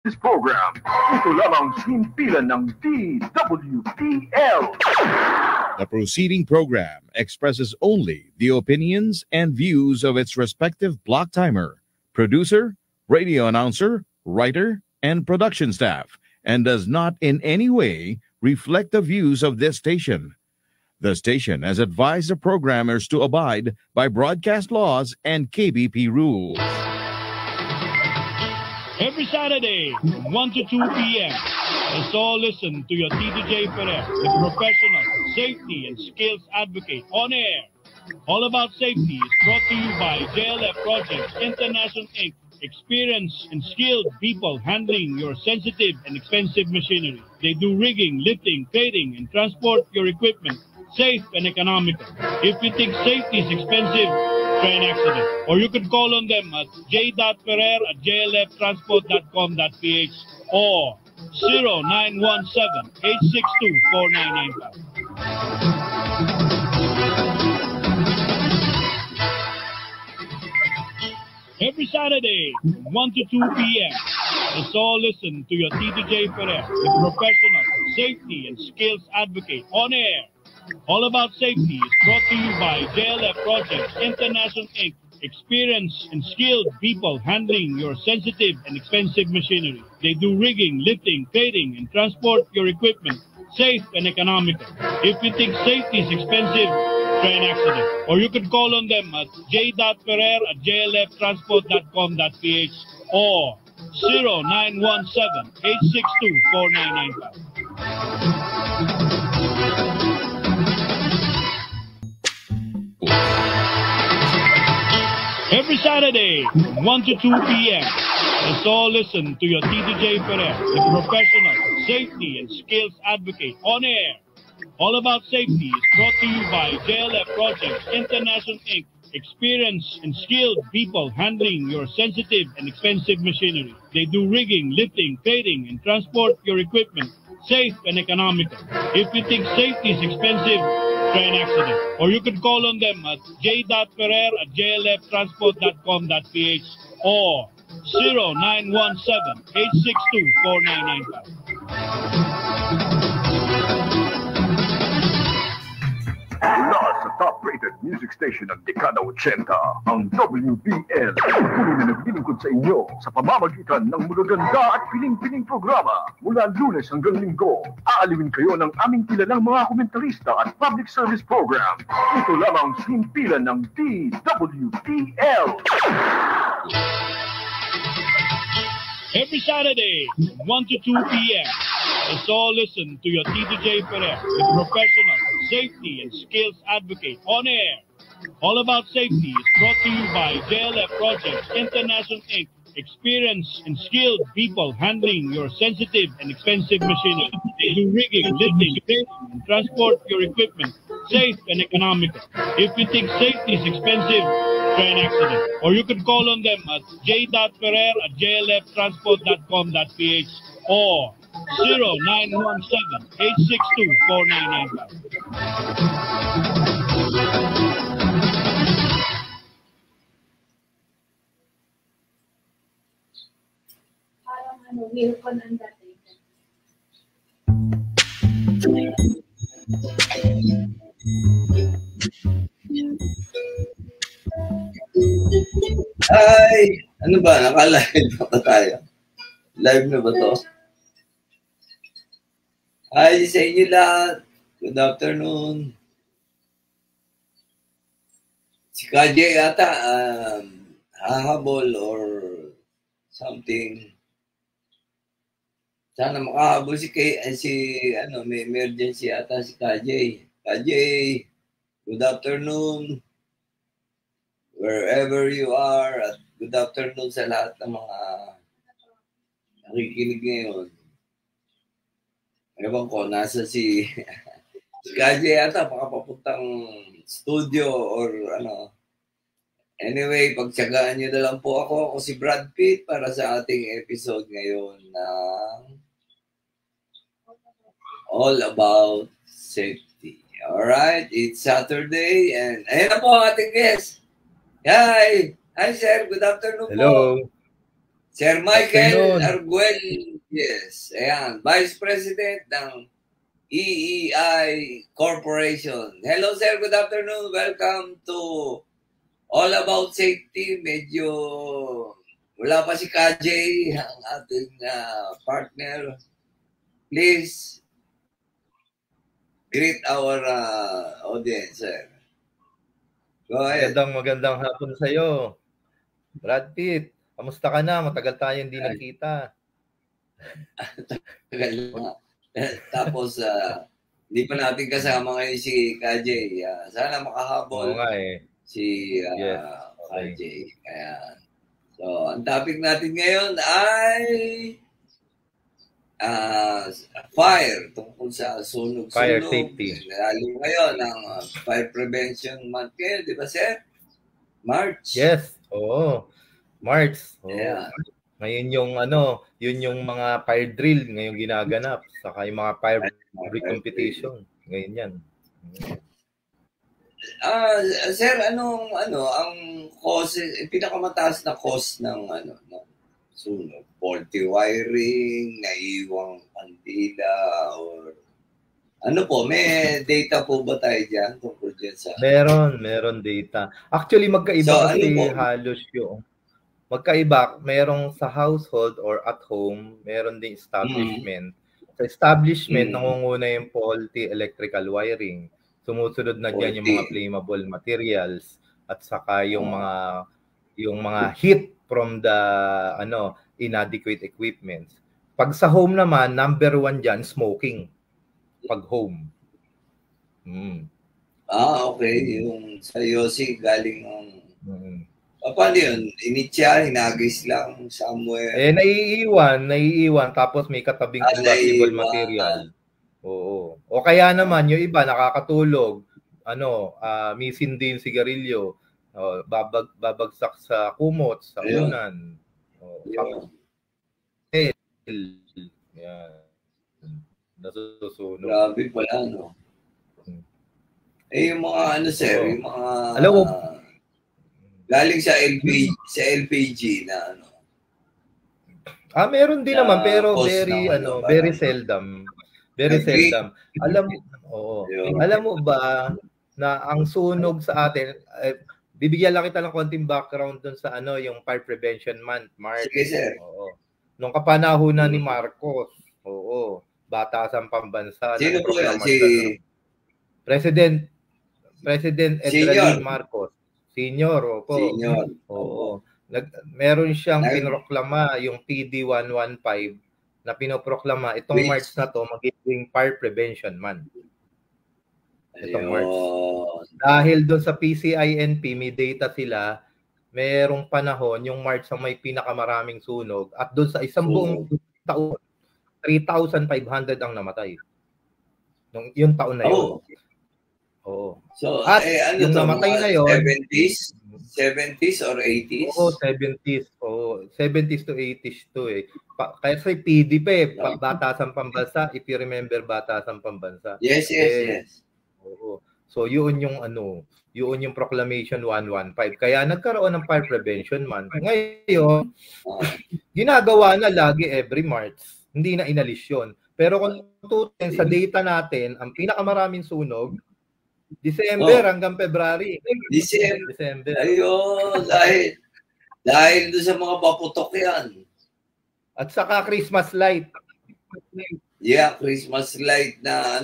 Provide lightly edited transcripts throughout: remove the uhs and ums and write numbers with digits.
This program, ito lamang himpilan ng DWTL. The proceeding program expresses only the opinions and views of its respective block timer, producer, radio announcer, writer, and production staff, and does not in any way reflect the views of this station. The station has advised the programmers to abide by broadcast laws and KBP rules. Every Saturday from 1 to 2 p.m., let's all listen to your TDJ Ferrer, the professional safety and skills advocate on air. All About Safety is brought to you by JLF Projects International Inc. Experienced and skilled people handling your sensitive and expensive machinery. They do rigging, lifting, trading, and transport your equipment safe and economical. If you think safety is expensive, try an accident. Or you could call on them at j.ferrer@jlftransport.com.ph or 0917-862-4995. Every Saturday, from 1 to 2 p.m., let's all listen to your TDJ Ferrer, the professional safety and skills advocate on air. All About Safety is brought to you by JLF Projects International Inc. Experienced and skilled people handling your sensitive and expensive machinery. They do rigging, lifting, trading, and transport your equipment safe and economical. If you think safety is expensive, try an accident. Or you could call on them at j.ferrer@jlftransport.com.ph or 0917-862-4995. Every Saturday, from 1 to 2 p.m., let's all listen to your TDJ Ferrer, the professional safety and skills advocate on air. All About Safety is brought to you by JLF Projects International Inc. Experienced and skilled people handling your sensitive and expensive machinery. They do rigging, lifting, trading, and transport your equipment safe and economical. If you think safety is expensive, try an accident. Or you could call on them at j.ferrer@jlftransport.com.ph or 0917-862-4995. Mula sa top-rated music station ng dekada 80, ang WBL. Tuloy na naglilingkod sa inyo sa pamamagitan ng magaganda at piling-piling programa. Mula Lunes hanggang Linggo, aalawin kayo ng aming kilalang mga komentarista at public service program. Ito lamang himpilan ng DWTL. Every Saturday, from 1 to 2 p.m., let's all listen to your TDJ Ferrer, the professional safety and skills advocate on air. All About Safety is brought to you by JLF Projects International Inc. Experienced and skilled people handling your sensitive and expensive machinery. They do rigging, lifting, trading, and transport your equipment safe and economical. If you think safety is expensive, try an accident. Or you could call on them at j.ferrer@jlftransport.com.ph or 0917-862-4995. Wilcon ang dating. Ay, ano ba? Naka-live ba tayo? Live na ba to? Hi sa inyo lahat. Good afternoon. Si KJ ata hahabol or something. Sana makahabol si may emergency ata si KJ. KJ, good afternoon. Wherever you are, at good afternoon sa lahat ng mga nakikinig ngayon. Ewan ko, nasa si KJ ata, makapapuntang studio or ano. Anyway, pagtsagaan nyo na lang po ako si Brad Pitt para sa ating episode ngayon ng All About Safety. Alright, it's Saturday and ayan na po ang ating guest. Hi! Hi, sir. Good afternoon Hello. po. Sir Michael Afternoon. Arguel, yes. Ayan, Vice President ng EEI Corporation. Hello, sir. Good afternoon. Welcome to All About Safety. Medyo wala pa si KJ, ang ating partner. Please greet our audience, sir. Go ahead. Magandang hapon sa iyo. Brad Pitt, kamusta ka na? Matagal tayo hindi nakita. Tagal na. Tapos, hindi pa natin kasama ngayon si KJ. Sana makahabol si yes. KJ. Ayan. So, ang topic natin ngayon ay fire, tungkol sa sunog-sunog. Fire safety. Lalo ngayon ang Fire Prevention Month ngayon, di ba, sir? March. Yes, oo. March. Oo. Yeah. Ngayon yung yun yung mga fire drill ngayong ginaganap, saka yung mga fire competition. Ngayon yan. Sir, ang cause, pinakamataas na cause ng sunog? Faulty wiring, naiwang kandila, or ano po, may data po ba tayo dyan tungkol dyan sa... Meron data. Actually, magkaiba kasi halos yung... Magkaiba, merong sa household or at home, meron din establishment. Sa establishment, nangunguna yung faulty electrical wiring. Sumusunod na dyan yung mga flammable materials at saka yung mga heat from the inadequate equipment. Pag sa home naman, number 1 dyan, smoking. Pag home. Okay. Yung sa Yossi, galing ng... Paano yun? Initya, hinagis lang somewhere. Naiiwan. Tapos may katabing combustible material. Oo. O kaya naman, yung iba, nakakatulog. Misin din sigarilyo. Babagsak sa kumot, sa unan. Yan. Nasusunog. Grabe pala, no? Yung mga sir, yung mga... Alam mo, galing sa LPG na meron din naman pero very seldom. Very seldom. Alam mo ba na ang sunog sa atin, bibigyan lang kita ng konting background dun sa yung Fire Prevention Month, March. Sige, sir. Oo. Nung kapanahunan ni Marcos, Batasang Pambansa. Sino po yan? Si President Edgar Marcos. Senior, opo. Senior. Oo. Meron siyang pinoproklama, yung PD 115 na pinoproklama itong March na to magiging Fire Prevention Month. Itong March. Dahil doon sa PCINP, may data sila, merong panahon yung March ang may pinakamaraming sunog at doon sa isang buong taon 3,500 ang namatay. Yung taon na yun. Oo. So, at yung namatay na yun, 70s or 80s? Oo, 70s. Oo, 70s to 80s to kasi PD pa Batasang Pambansa, if you remember Batasang Pambansa. Yes. Oo. So, yun yung yung Proclamation 115. Kaya nagkaroon ng Fire Prevention Month. Ngayon, ginagawa na lagi every March. Hindi na inalis yun. Pero kung tutusin sa data natin, ang pinakamaraming sunog, December hanggang February. December. Ayun, dahil doon sa mga paputok yan. At saka Christmas light. Yeah, Christmas light na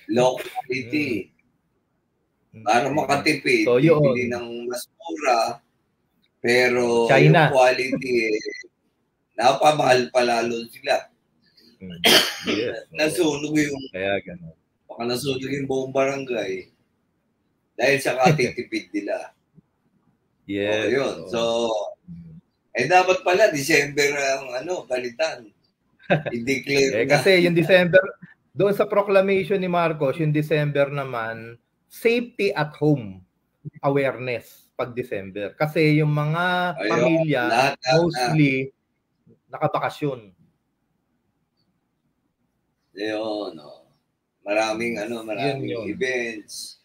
low quality. Para makatipid. So, bibili ng mas mura, pero China. Yung quality, napamahal pa lalo sila. Yes. Nasunog yung... Kaya gano'n. Baka nasunog yung buong barangay dahil sa katitipid nila. Yes. Yun. So, dapat pala December ang balitan. I-declare kasi yung December, doon sa proclamation ni Marcos, yung December naman, safety at home awareness pag December. Kasi yung mga pamilya, mostly, nakabakasyon. Yun, Maraming events.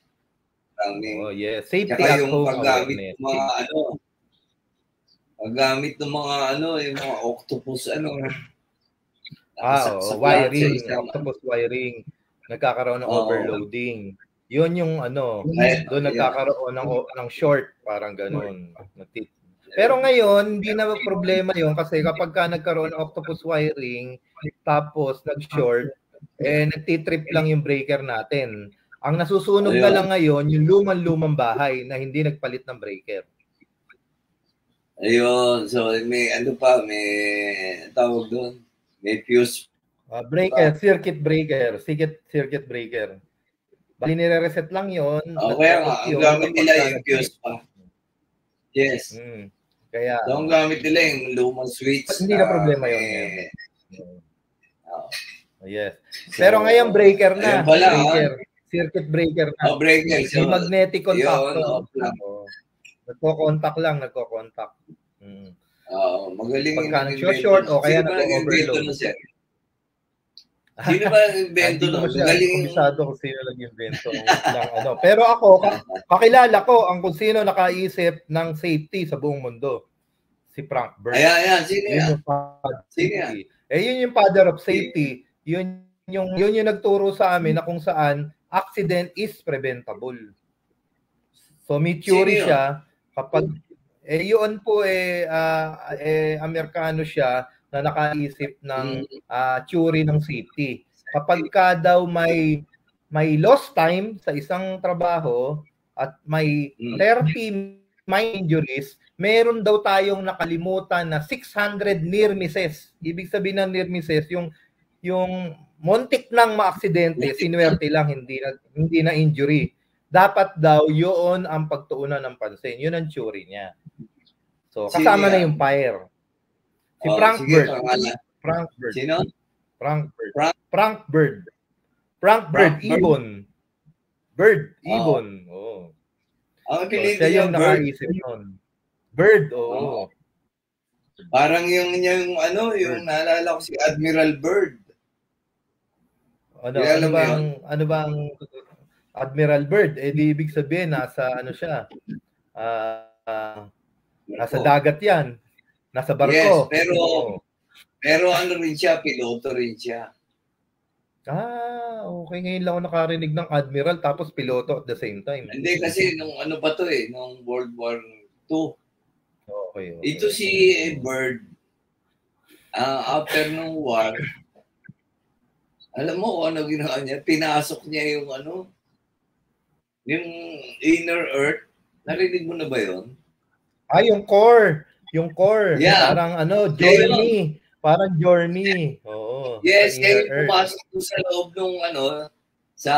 Maraming safety at home paggamit awareness. Mga Paggamit ng mga yung mga octopus wiring, octopus wiring. Nagkakaroon ng overloading. Yun yung doon nagkakaroon ng short, parang ganun. Pero ngayon, hindi na problema yun kasi kapag ka nagkaroon ng octopus wiring, tapos nag-short, nagtitrip lang yung breaker natin. Ang nasusunog na lang ngayon, yung lumang bahay na hindi nagpalit ng breaker. Ayun. So, may may tawag doon. May fuse. Circuit breaker. Bali, nire-reset lang yun. Kaya nga, ang gamit nila yung fuse pa. Yes. Kaya, so, ang gamit nila yung lumang switch. Hindi na problema yun. Yes. Pero ngayon, breaker na. Circuit breaker na. Breaker. So, may magnetic contact. Nagko-contact lang. Magaling. Pagka nag-short o kaya nag-overload. Sino ba nag-invento nun? Magaling. Komisado kung sino nag-invento ng Pero ako, kakilala ko ang kung sino nakaisip ng safety sa buong mundo. Si Frank Bird. Ayan. Sino yan? Yun yung father of safety. Yun yung nagturo sa amin na kung saan accident is preventable. So may theory siya kapag yun po Amerikano siya na nakaisip ng theory ng safety. Kapag ka daw may lost time sa isang trabaho at may 30 minor injuries, meron daw tayong nakalimutan na 600 near misses. Ibig sabihin ng near misses, yung montik nang maaksidente, sinuwerte lang, hindi na injury. Dapat daw yun ang pagtuunan ng pansin. Yun ang theory niya. So, kasama na yung fire. Si Frank Bird. Sino? Frank Bird. Ibon. Ibon. Ang apelido siya yung nakaisip nun. Bird, Parang yung naalala ko si Admiral Bird. Ano bang Admiral Bird? Di ibig sabihin, nasa siya. Nasa dagat yan. Nasa barko. Yes, pero rin siya, piloto rin siya. Okay. Ngayon lang ako nakarinig ng Admiral tapos piloto at the same time. Hindi kasi nung nung World War II. Okay. Ito si Bird, after nung war, alam mo kung ano ginawa niya? Pinasok niya yung yung inner earth. Narinig mo na ba yun? Yung core. Yeah. Parang journey. Parang journey. Oo. Yes, kaya pumasok doon sa loob ng sa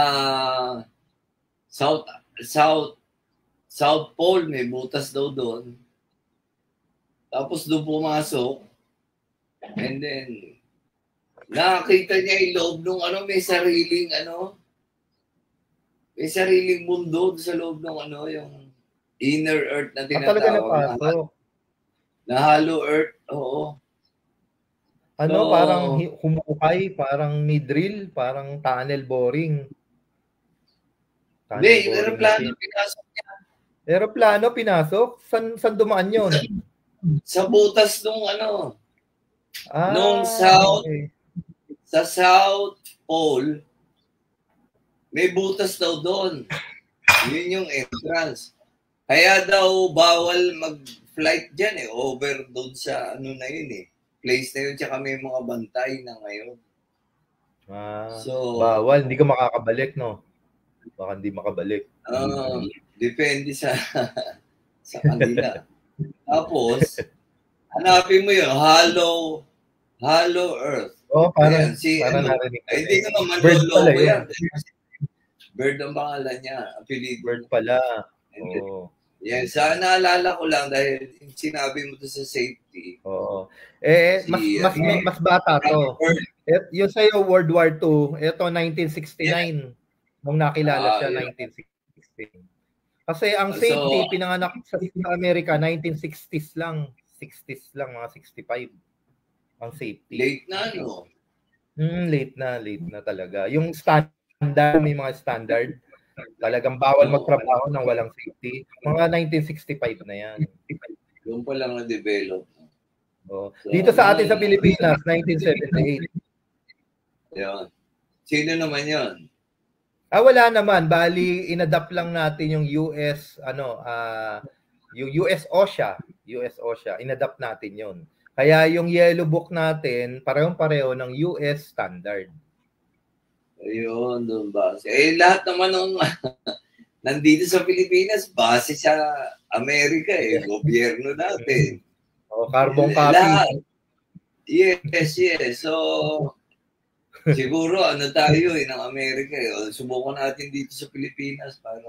South Pole, may butas daw doon. Tapos doon pumasok. And then, nakakita niya yung loob ng may sariling mundo sa loob ng yung inner earth na tinatawag. Na hollow earth, oo. Parang humukay, parang midrill, parang tunnel boring. Hindi, yung aeroplano pinasok niya. Aeroplano pinasok? San dumaan yun? Sa butas nung nung sa South Pole, may butas daw doon. Yun yung entrance. Kaya daw bawal mag-flight dyan over doon sa na yun place na yun, tsaka may mga bantay na ngayon. So, bawal, hindi ka makakabalik, no? Baka hindi makabalik. Depende sa kanila. Tapos, hanapin mo yun, hollow earth. Parang narinig. Hindi naman manloloko yan. Bird ang pangalan niya. Bird pala. Yes, naalala ko lang dahil sinabi mo to sa safety. Mas bata to. Yung sa'yo, World War II, ito 1969. Nung nakilala siya, 1969. Kasi ang safety, pinanganak sa Amerika, 1960s lang. 60s lang, mga 65. Ang safety. Late na, no? Late na talaga. Yung standard, may mga standard. Talagang bawal magtrabaho ng walang safety. Mga 1965 na yan. Doon pa lang na-develop. So, dito sa atin sa Pilipinas, 1978. Yun. Sino naman yun? Wala naman. Bali, inadapt lang natin yung US, yung US OSHA. Inadapt natin yun. Kaya yung Yellow Book natin, parehong-pareho ng US standard. Ayun, doon ba? Lahat naman ng nandito sa Pilipinas, base sa Amerika gobyerno natin. Carbon copy. Yes. So, siguro tayo ng Amerika subukan natin dito sa Pilipinas para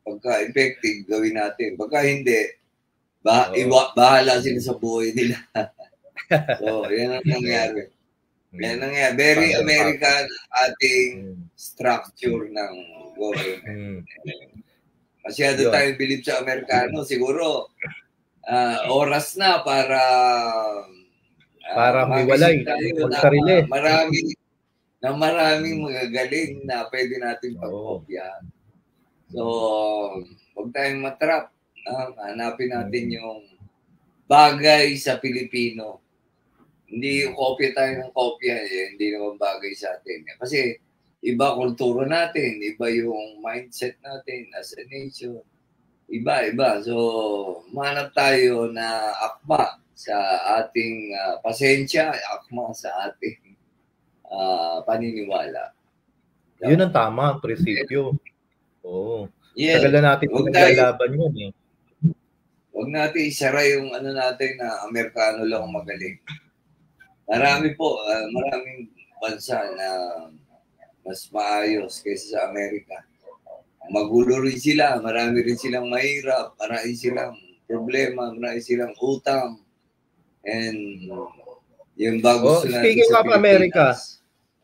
pagka-effective gawin natin. Pagka hindi, bahala sila sa buhay nila. So, yan ang nangyari. Very American ating structure ng government. Masyado tayong believe sa Amerikano. Siguro, oras na para miwalay. Maraming magagaling na pwede natin pagkopyahan. So, huwag tayong matrap. Hanapin natin yung bagay sa Pilipino. Hindi yung kopya tayo ng kopya, hindi naman bagay sa atin. Kasi iba kultura natin, iba yung mindset natin as a nation. Iba. So, manap tayo na akma sa ating pasensya, akma sa ating paniniwala. Yun ang tama, ang prinsipyo. Oo. Yes. Tagal na natin maglalaban yun eh. Huwag natin isara yung natin na Amerikano lang ang magaling. Maraming bansa na mas maayos kaysa sa Amerika. Magulo rin sila, marami rin silang mahirap, marami silang problema, marami silang utang. And yung bago speaking of America,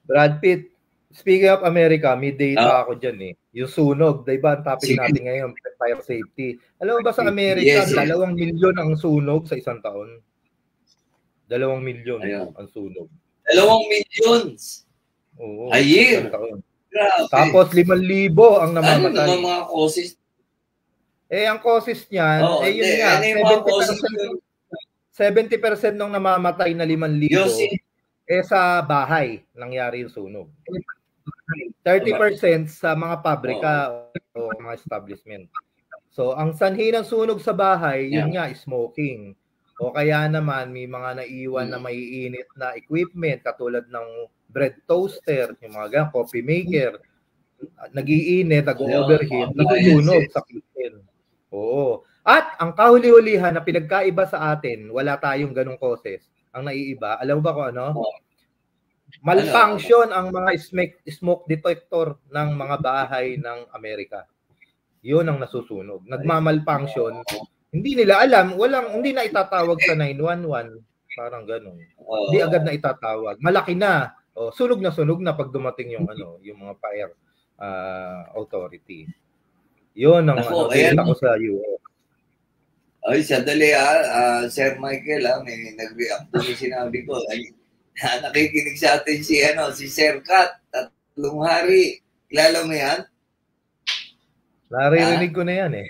Brad Pitt, speaking of America, may data ako dyan eh. Yung sunog, diba ang topic natin ngayon, fire safety. Alam mo ba sa Amerika, 2 milyon ang sunog sa isang taon? 2 milyon ang sunog. 2 millions? Oo. A year? Grabe. Tapos 5,000 ang namamatay. Ano naman mga causes? Ang causes niyan, yun nga, 70% ng namamatay na 5,000 sa bahay nangyari yung sunog. 30% sa mga pabrika o mga establishment. So, ang sanhi ng sunog sa bahay, yun nga, smoking. O kaya naman, may mga naiwan na maiinit na equipment, katulad ng bread toaster, yung mga ganyan, coffee maker, nag-iinit, nag-overheat, natutunog sa kitchen. Oo. At ang kahuli-hulihan na pinagkaiba sa atin, wala tayong ganong causes. Ang naiiba, alam mo ba kung ano? Malfunction ang mga smoke detector ng mga bahay ng Amerika. Yun ang nasusunog. Nagmamalfunction. Hindi nila alam, hindi na itatawag sa 911. Parang ganun. Hindi agad na itatawag. Malaki na. Sunog na pag dumating yung yung mga fire authority. Yun ang data ko sa US. Ay, sadali Sir Michael, may nag-react doon yung sinabi ko. Nakikinig sa atin si Sir Kat, 3 hari. Kilala mo yan? Naririnig ko na yan eh.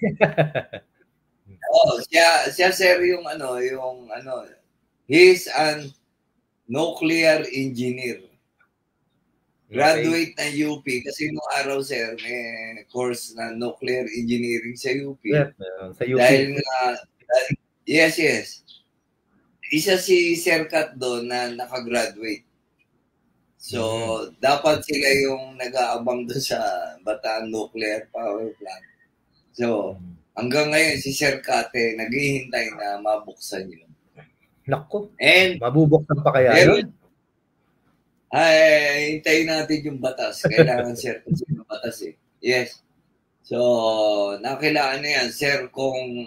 Siya sir yung he's an nuclear engineer. Graduate ng UP kasi nung araw sir may course na nuclear engineering sa UP. Sa UP. Yes. Isa si Sir Kat doon na nakagraduate. So, dapat sila yung nag-aabang doon sa Bataan Nuclear Power Plant. So, hanggang ngayon si Sir Kat naghihintay na mabuksan yun. Naku. And mabubuksan pa kaya yun? Ay, hintayin natin yung batas. Kailangan Sir kasi yung batas eh. Yes. So, nakilaan na yan, Sir kung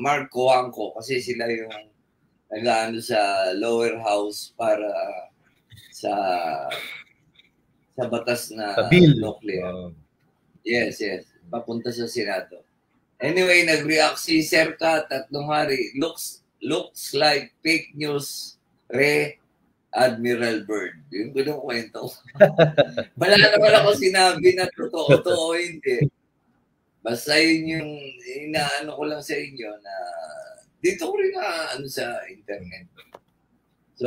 Mark Coangco kasi sila yung nag-ano sa lower house para sa batas na nuclear. Yes. Papunta sa Senado. Anyway, nag-react si Sir Kat, 3 hari. Looks like fake news Admiral Byrd. Yung gano'ng kwento. Wala naman ako sinabi na totoo hindi. Basta yun yung inaano ko lang sa inyo na dito ko rin ano sa internet. So,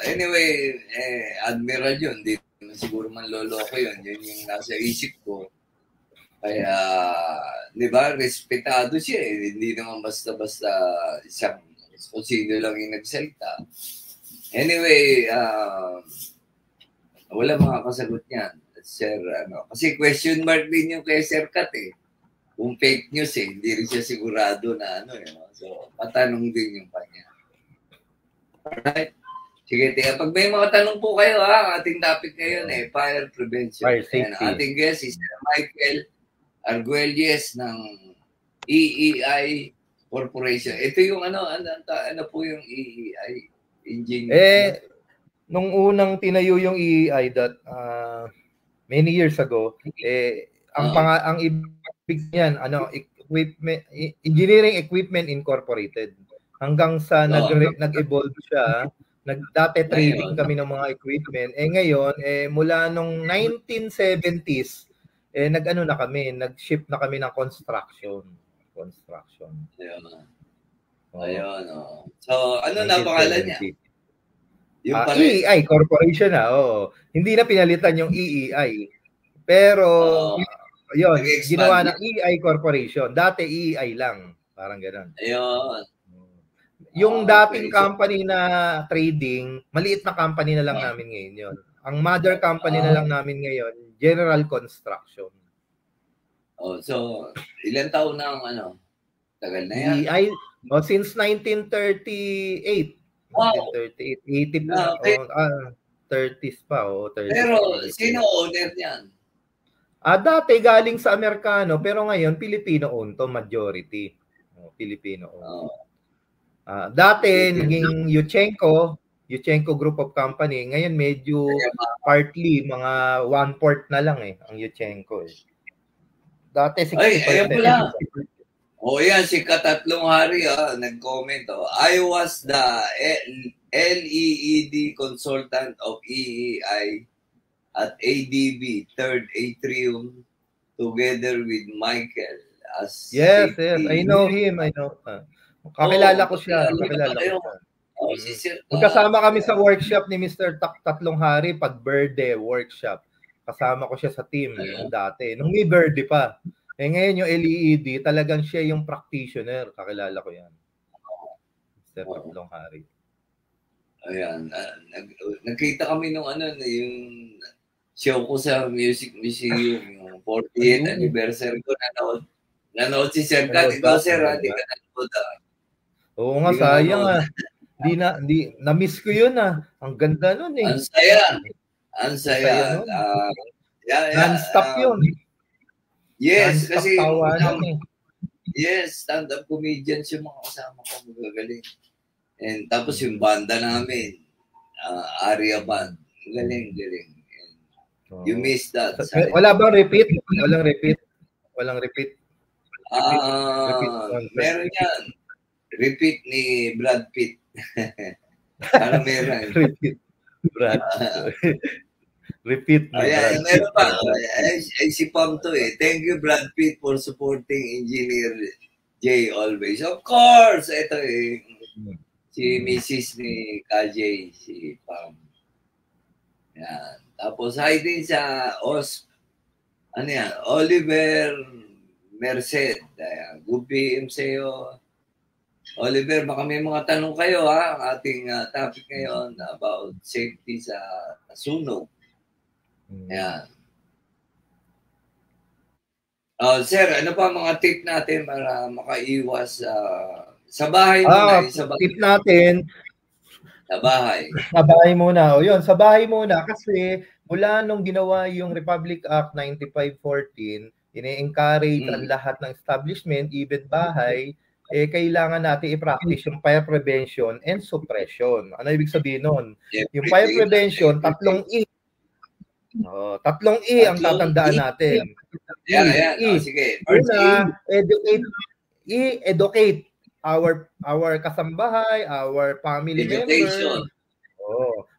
anyway, Admiral yun. Hindi siguro man loloko yun. Yun yung nasa isip ko. Kaya, di ba, respetado siya eh. Hindi naman basta-basta isang kung sino lang yung nagsalita. Anyway, wala makakasagot niyan. Sir, kasi question mark din yung kay Sir Kat eh. Kung fake news eh, hindi rin siya sigurado na So, patanong din yung kanya. Alright? Sige, pag may mga tanong po kayo ang ating topic ngayon fire prevention. Fire safety. And ating guest is Michael Arguelles ng EEI Corporation. Ito yung ano po yung EEI engine. Nung unang tinayo yung EEI many years ago, ang ibig niyan equipment, Engineering Equipment Incorporated. Hanggang sa nag-evolve siya, dati trading kami ng mga equipment. Ngayon, mula nung 1970s, nag-shift na kami ng construction. Ayun. So, ano na pangalan niya? EEI Corporation Hindi na pinalitan yung EEI. Pero, yun, ginawa ng EEI Corporation. Dati EEI lang. Parang gano'n. Ayun. Yung dating company na trading, maliit na company na lang namin ngayon yun. Ang mother company na lang namin ngayon, General Construction. So, ilan taon na ang tagal na yan? EEI, since 1938. Wow. 1938, 80 pa. 30s pa. 30s. Pero, sino owner niyan? Dati galing sa Amerikano, pero ngayon, Filipino-owned to, majority. Filipino-owned. Dati, naging Yuchenko Group of Company. Ngayon, medyo partly, mga 1/4 na lang ang Yuchenko. Dati, 60%. Yan, si Katatlong Hari, nag-comment. I was the LEED consultant of EEI at ADB, third atrium, together with Michael. Yes, I know him. Kakilala ko siya. Magkasama kami sa workshop ni Mr. Tatlong Hari pag birthday workshop. Kasama ko siya sa team dati. Nung may birthday pa. Ngayon yung LED, talagang siya yung practitioner. Kakilala ko yan. Mr. Tatlong Hari. Ayan. Nagkita kami nung yung show ko sa Music Museum, yung 40th anniversary ko. Nanood si Sir Kat. Ikaw, Sir, hindi ka nanood. Oo nga, sayang na-miss ko yun Ang ganda nun Ang saya. Non-stop yun. Yes, non-stop kasi yes, stand-up comedians yung mga kasama ko magagaling. And tapos yung banda namin, Aria Band. Galing. You miss that. Wala bang repeat? Walang repeat. Meron yan. Repeat ni Brad Pitt. Para meron. Repeat. Ayan, meron pa. Si Pam to Thank you, Brad Pitt, for supporting Engineer J always. Of course, ito si Mrs. ni KJ, si Pam. Yan. Tapos, hi din sa Oliver Merced. Good PM sa'yo. Oliver, baka may mga tanong kayo ang ating topic ngayon about safety sa sunog. Yan. Sir, ano pa mga tip natin para makaiwas sa bahay muna? Tip natin. Sa bahay. Sa bahay muna. Yun, sa bahay muna. Kasi mula nung ginawa yung Republic Act 9514, ini-encourage ang lahat ng establishment, even bahay, kailangan natin i-practice yung fire prevention and suppression. Ano ibig sabihin nun? Yung fire prevention, tatlong E. Tatlong E ang tatandaan natin. Sige. Una, educate our kasambahay, our family members.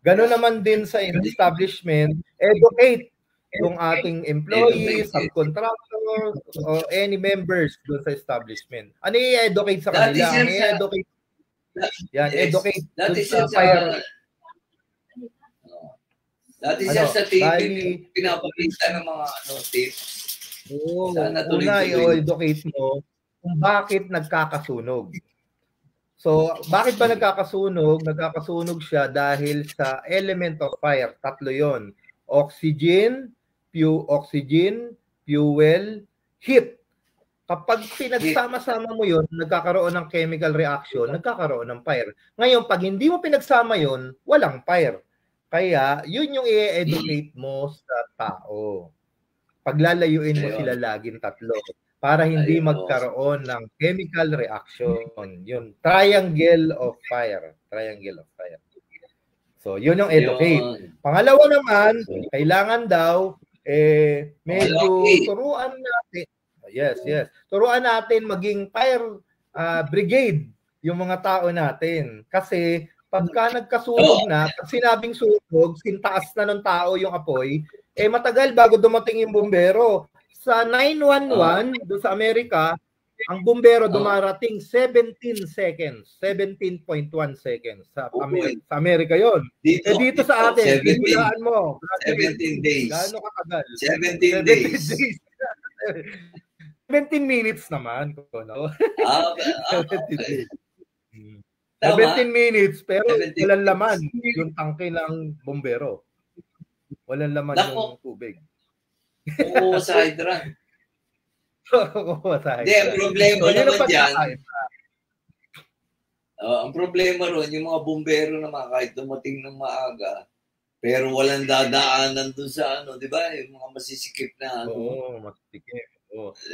Gano'n naman din sa establishment, educate yung ating employees, subcontractor, o any members doon sa establishment. Ano i-educate sa kanila? Ang i-educate yan, educate dati sa siya fire. Dati siya sa TV, pinapakita ng mga tips. Oo, una i-educate mo kung bakit nagkakasunog. So, bakit ba nagkakasunog? Nagkakasunog siya dahil sa element of fire. Tatlo yon: oxygen, fuel, heat. Kapag pinagsama-sama mo yon, nagkakaroon ng chemical reaction, nagkakaroon ng fire. Ngayon, pag hindi mo pinagsama yon, walang fire. Kaya, yun yung i-educate mo sa tao. Paglalayuin mo sila laging tatlo para hindi magkaroon ng chemical reaction. Yun, triangle of fire. Triangle of fire. So, yun yung educate. Pangalawa naman, kailangan daw, medyo turuan natin. Yes. Turuan natin maging fire brigade yung mga tao natin. Kasi pagka nagkasunog na, pag sinabing sunog, sintaas na ng tao yung apoy, matagal bago dumating yung bumbero. Sa 911, doon sa Amerika, ang bumbero dumarating 17 seconds. 17.1 seconds. Sa Amerika yon. Dito sa atin, bibilaan mo. 17 days. Gaano katagal? 17 days. 17 minutes naman. No? 17 days. 17 Tama. minutes, pero walang laman yung tangke ng bombero. Walang laman yung tubig. Oo, sa hydrant. Hindi, ang problema naman dyan, ang problema ron, yung mga bumbero naman kahit dumating ng maaga, pero walang dadaanan doon sa di ba? Yung mga masisikip na Oo, masisikip.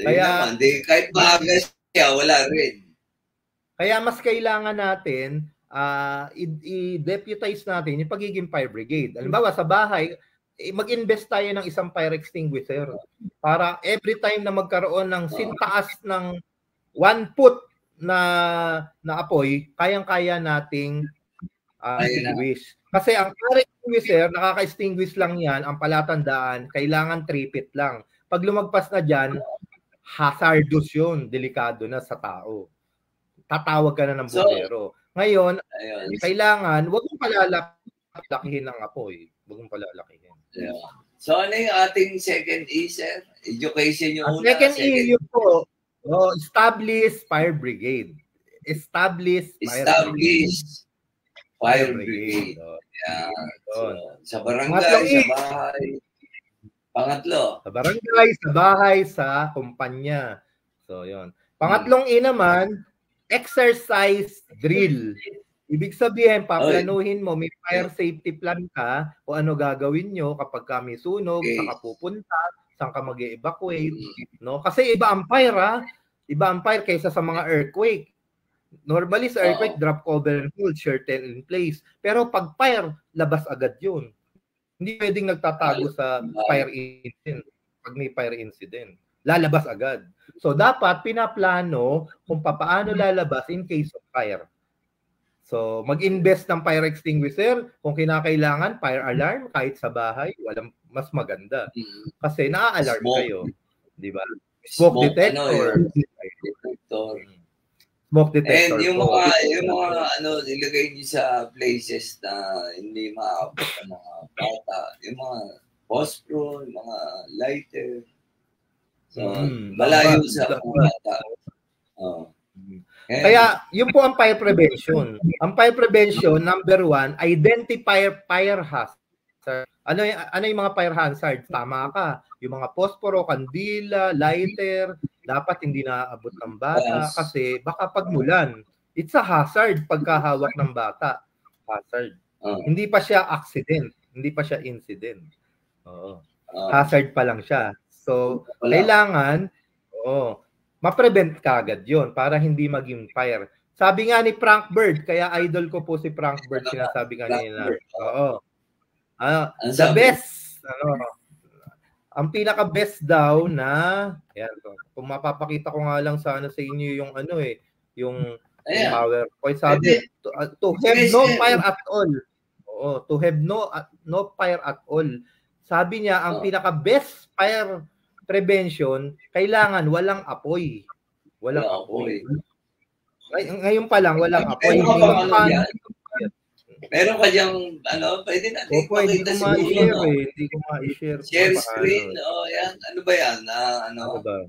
Kaya, kahit maaga siya, wala rin. Kaya mas kailangan natin i-deputize natin yung pagiging fire brigade. Halimbawa, sa bahay, mag-invest tayo ng isang fire extinguisher para every time na magkaroon ng sintaas ng 1 foot na apoy, kayang-kaya nating extinguish. Kasi ang fire extinguisher, nakaka-extinguish lang yan, ang palatandaan, kailangan 3 feet lang. Pag lumagpas na dyan, hazardous yun, delikado na sa tao. Tatawag ka na ng bumbero. Ngayon, kailangan, huwag mong palalakihin ang apoy. Huwag mong palalakihin. Yeah. So, ano yung ating second E, sir? Education yung una. Second E, yun po. Establish fire brigade. Establish fire brigade. Yeah. So, sa barangay, sa bahay. Pangatlo. Sa barangay, sa bahay, sa kumpanya. So, yun. Pangatlong E naman, exercise drill. Ibig sabihin, paplanuhin mo, may fire safety plan ka o ano gagawin nyo kapag ka may sunog, saan ka pupunta, saan ka mag-evacuate. No? Kasi iba ang fire, iba ang fire kaysa sa mga earthquake. Normally sa earthquake, drop, cover, and hold, shelter in place. Pero pag fire, labas agad yun. Hindi pwedeng nagtatago sa fire incident. Pag may fire incident, lalabas agad. So, dapat pinaplano kung paano lalabas in case of fire. So, mag-invest ng fire extinguisher. Kung kinakailangan, fire alarm, kahit sa bahay, walang mas maganda. Kasi na-alarm kayo. Di ba? Smoke detector. Smoke detector. And yung mga ilagay niyo sa places na hindi maabot ng mga bata. Yung mga phosphor, yung mga lighter. So, malayo sa mga bata. Kaya, yun po ang fire prevention. Ang fire prevention, number 1, identify fire hazard. Ano yung mga fire hazard? Tama ka. Yung mga posporo, kandila, lighter, dapat hindi naaabot ng bata kasi baka pagmulan. It's a hazard pagkahawak ng bata. Hazard. Hindi pa siya accident. Hindi pa siya incident. Hazard pa lang siya. So, kailangan, ma-prevent ka agad yun para hindi maging fire. Sabi nga ni Frank Bird, kaya idol ko po si Frank Bird, sinasabi nga nila. The best, ang pinaka-best daw na, yan, kung mapapakita ko nga lang sana sa inyo yung yung PowerPoint. Sabi, to have no fire at all. To have no fire at all. Sabi niya, ang pinaka-best fire prevention, kailangan walang apoy. Walang apoy. Ngayon pa lang, walang apoy. Meron ka diyang, pwede natin ipakita siguro. Hindi ko ma-share. Share screen, yan. Ano ba yan? Ano ba?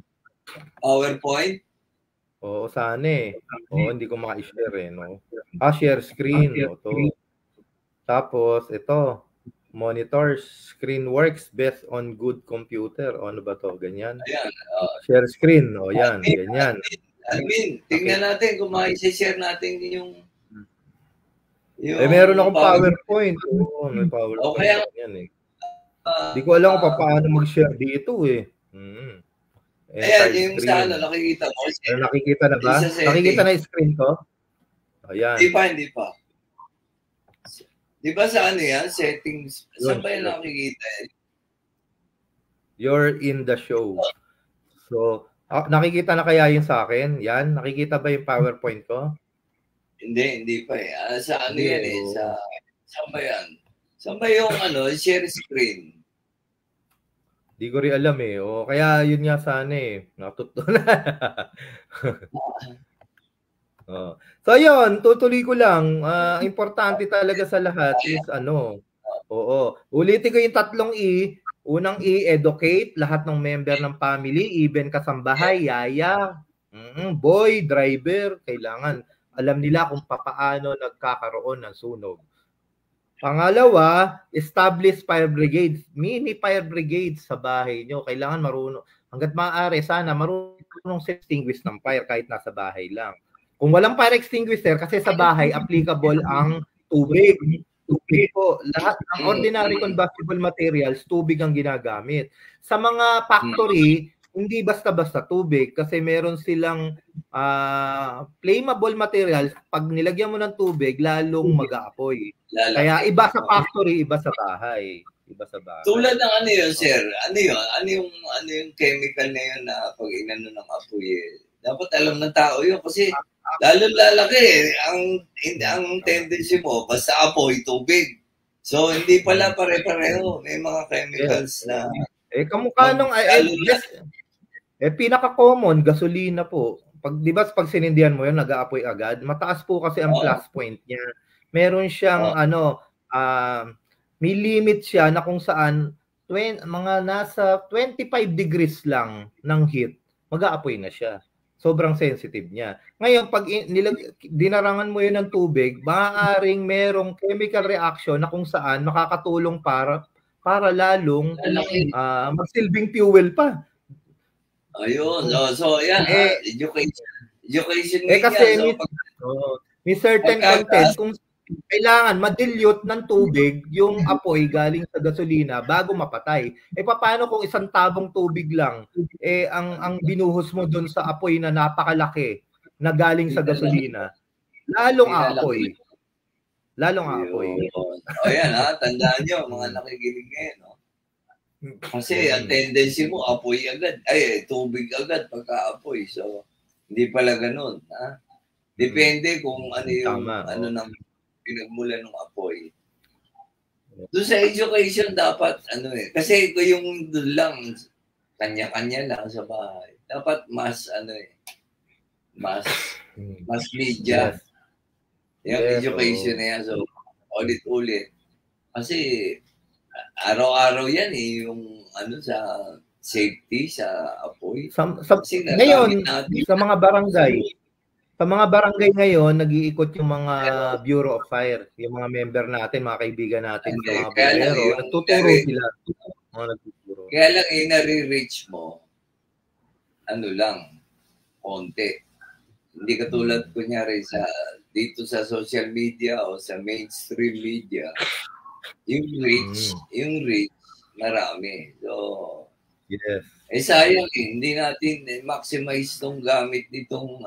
PowerPoint? Oo, sana eh. Oo, hindi ko ma-share no? Share screen. Ito. Tapos, ito. Monitor screen works best on good computer. Ano ba to? Ganyan. Ayan. Share screen. Yan. Ganyan. Alvin, tingnan natin kung ma-share natin yung meron akong PowerPoint. Oo, may PowerPoint. Kaya, yan eh. Hindi ko alam kung paano mag-share dito eh. Ayan, yung sa nakikita mo. Nakikita na ba? Nakikita na yung screen ko? Ayan. Hindi pa. Di ba sa yan? Settings. Saan ba yung nakikita? You're in the show. So, nakikita na kaya yun sa akin? Yan? Nakikita ba yung PowerPoint ko? Hindi pa eh. Sa yan eh? Saan ba yan? Saan ba yung share screen? Di ko rin alam eh. Kaya yun nga sana eh. Natutunan. So yun, tutuloy ko lang. Importante talaga sa lahat is ulitin ko yung 3 E. Unang E, educate. Lahat ng member ng family, even kasambahay, yaya, boy, driver, kailangan alam nila kung paano nagkakaroon ng sunog. Pangalawa, establish fire brigades. Mini fire brigades sa bahay nyo. Kailangan marunong. Hanggat maaari, sana marunong extinguish ng fire kahit nasa bahay lang. Kung walang fire extinguisher, kasi sa bahay, applicable ang tubig. Tubig po. Lahat ng ordinary combustible materials, tubig ang ginagamit. Sa mga factory, hindi basta-basta tubig kasi meron silang flammable materials. Pag nilagyan mo ng tubig, lalong mag-aapoy. Kaya iba sa factory, iba sa bahay. Tulad ng yun, sir? Ano yung chemical na yun na pag inano ng apoy? Dapat alam ng tao yun kasi lalo lalaki ang tendency mo basta apoy, tubig. So hindi pala pare-pareho, may mga chemicals na kamukha nung pinaka-common gasolina po. Pag 'di ba pag sinindihan mo 'yon, nag-aapoy agad. Mataas po kasi ang plus point niya. Meron siyang may limit siya na kung saan mga nasa 25 degrees lang ng heat, mag-aapoy na siya. Sobrang sensitive niya. Ngayon, pag dinarangan mo yun ng tubig, maaaring merong chemical reaction na kung saan makakatulong para lalong magsilbing fuel pa. Ayun. So, yan. Education kasi may certain content kung kailangan ma-dilute ng tubig yung apoy galing sa gasolina bago mapatay. Paano kung isang tabong tubig lang ang binuhos mo doon sa apoy na napakalaki na galing sa gasolina? Lalong aapoy. Ayan tandaan nyo mga nakikinig ngayon. Kasi ang tendency mo apoy agad. Tubig agad pagka-apoy. So, hindi pala ganun. Depende kung ano yung ng pinagmulan ng apoy. Doon sa education dapat kasi yung doon lang kanya-kanya lang sa bahay. Dapat mas mas media. Yung education na yan. So ulit-ulit. Kasi araw-araw yan yung sa safety sa apoy. Ngayon sa mga barangay. Sa mga barangay ngayon, nag-iikot yung mga Bureau of Fire, yung mga member natin, mga kaibigan natin, sa mga bureau. Nagtuturo sila. Kaya lang, nare-reach mo, konti. Hindi katulad, kunyari, dito sa social media o sa mainstream media, yung reach, marami. So, yes. Sayang hindi natin maximize tong gamit nitong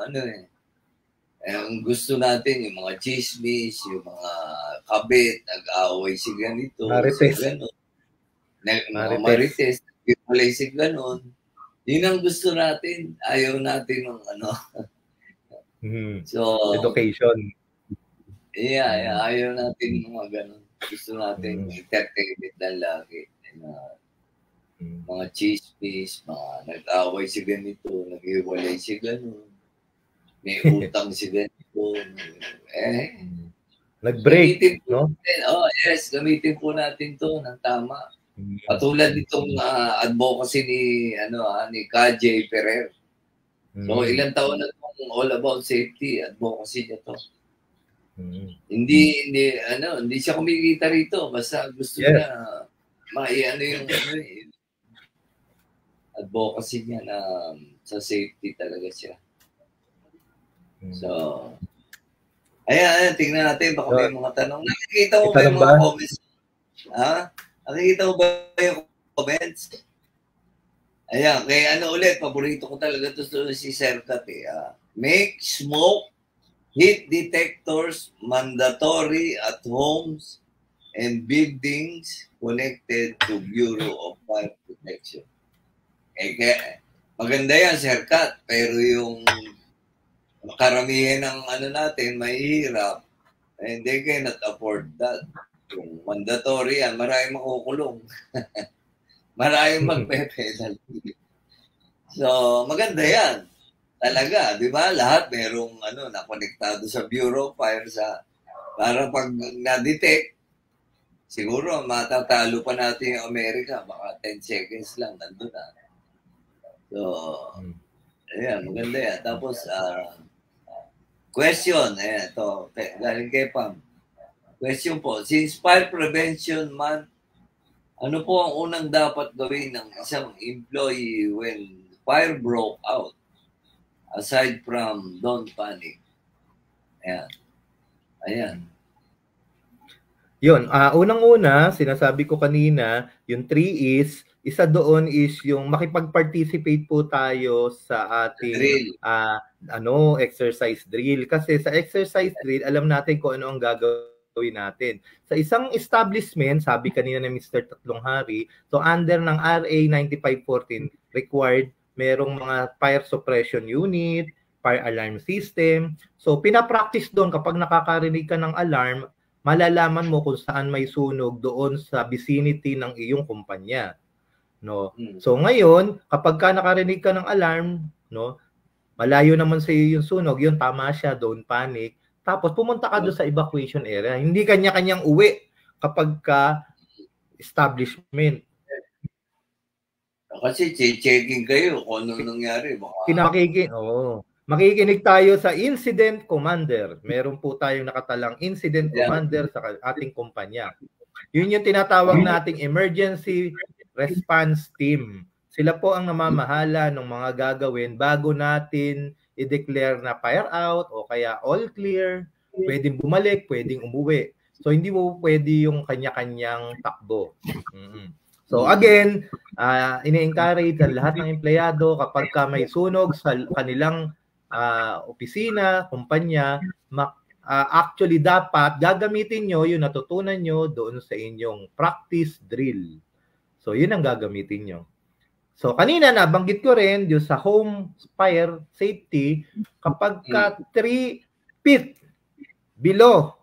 ang gusto natin, yung mga chismis, yung mga kabit, nag-away si ganito, si gano'n. Mga marites, nag-away si gano'n. Yun ang gusto natin. Ayaw natin ng So, education. Yeah, ayaw natin ng mga gano'n. Gusto natin entertainment na lagi. mga chismis, mga nag-away si ganito, nag-iwalay si gano'n, may utang si ganito. Nag-break, no? Yes, gamitin po natin to ng tama. Katulad nitong advocacy ni KJ Ferrer. So, ilang taon na itong all about safety, advocacy niya to. Hindi siya kumikita rito. Basta gusto niya yung advocacy niya na sa safety talaga siya. So, ayan, tingnan natin. Baka may mga tanong. Nakikita mo ba yung mga comments? Ha? Nakikita mo ba yung comments? Ayan, kaya ulit, paborito ko talaga ito si Sir Kat. Make smoke heat detectors mandatory at homes and buildings connected to Bureau of Fire Protection. Kaya, maganda yan, Sir Kat, pero yung karamihan ng natin, mahihirap, and they cannot afford that. Yung mandatory yan, maraming makukulong. Maraming magpe-penalty. So, maganda yan. Talaga, di ba? Lahat merong nakonektado sa Bureau of Fire para pag na-detect, siguro matatalo pa natin yung Amerika. Baka 10 seconds lang, nandun na. So, ayan, maganda yan. Tapos, question, ayan, ito, galing kay Pam. Question po, since Fire Prevention Month, ano po ang unang dapat gawin ng isang employee when fire broke out? Aside from don't panic. Ayan. Yun, unang-una, sinasabi ko kanina, yung 3 is, isa doon is yung makipag-participate po tayo sa ating exercise drill. Kasi sa exercise drill, alam natin kung ano ang gagawin natin. Sa isang establishment, sabi kanina ni Mr. Tatlong Hari, so under ng RA 9514, required merong mga fire suppression unit, fire alarm system. So pinapractice doon kapag nakakarinig ka ng alarm, malalaman mo kung saan may sunog doon sa vicinity ng iyong kumpanya. No. So ngayon, kapag ka nakarinig ka ng alarm, no, malayo naman sa iyo yung sunog, yun tama siya, don't panic. Tapos pumunta ka doon sa evacuation area. Hindi kanya-kanyang uwi kapag ka establishment. Kasi checking kayo kung ano nangyari. Makikinig tayo sa incident commander. Meron po tayong nakatalang incident commander sa ating kumpanya. Yun yung tinatawag nating emergency response team. Sila po ang namamahala ng mga gagawin bago natin i-declare na fire out o kaya all clear. Pwedeng bumalik, pwedeng umuwi. So hindi mo pwede yung kanya-kanyang takbo. So again, ini-encourage ang lahat ng empleyado kapag ka may sunog sa kanilang opisina, kumpanya, actually dapat gagamitin nyo yung natutunan nyo doon sa inyong practice drill. So yun ang gagamitin nyo. So kanina nabanggit ko rin yung sa home fire safety, kapag ka 3 feet below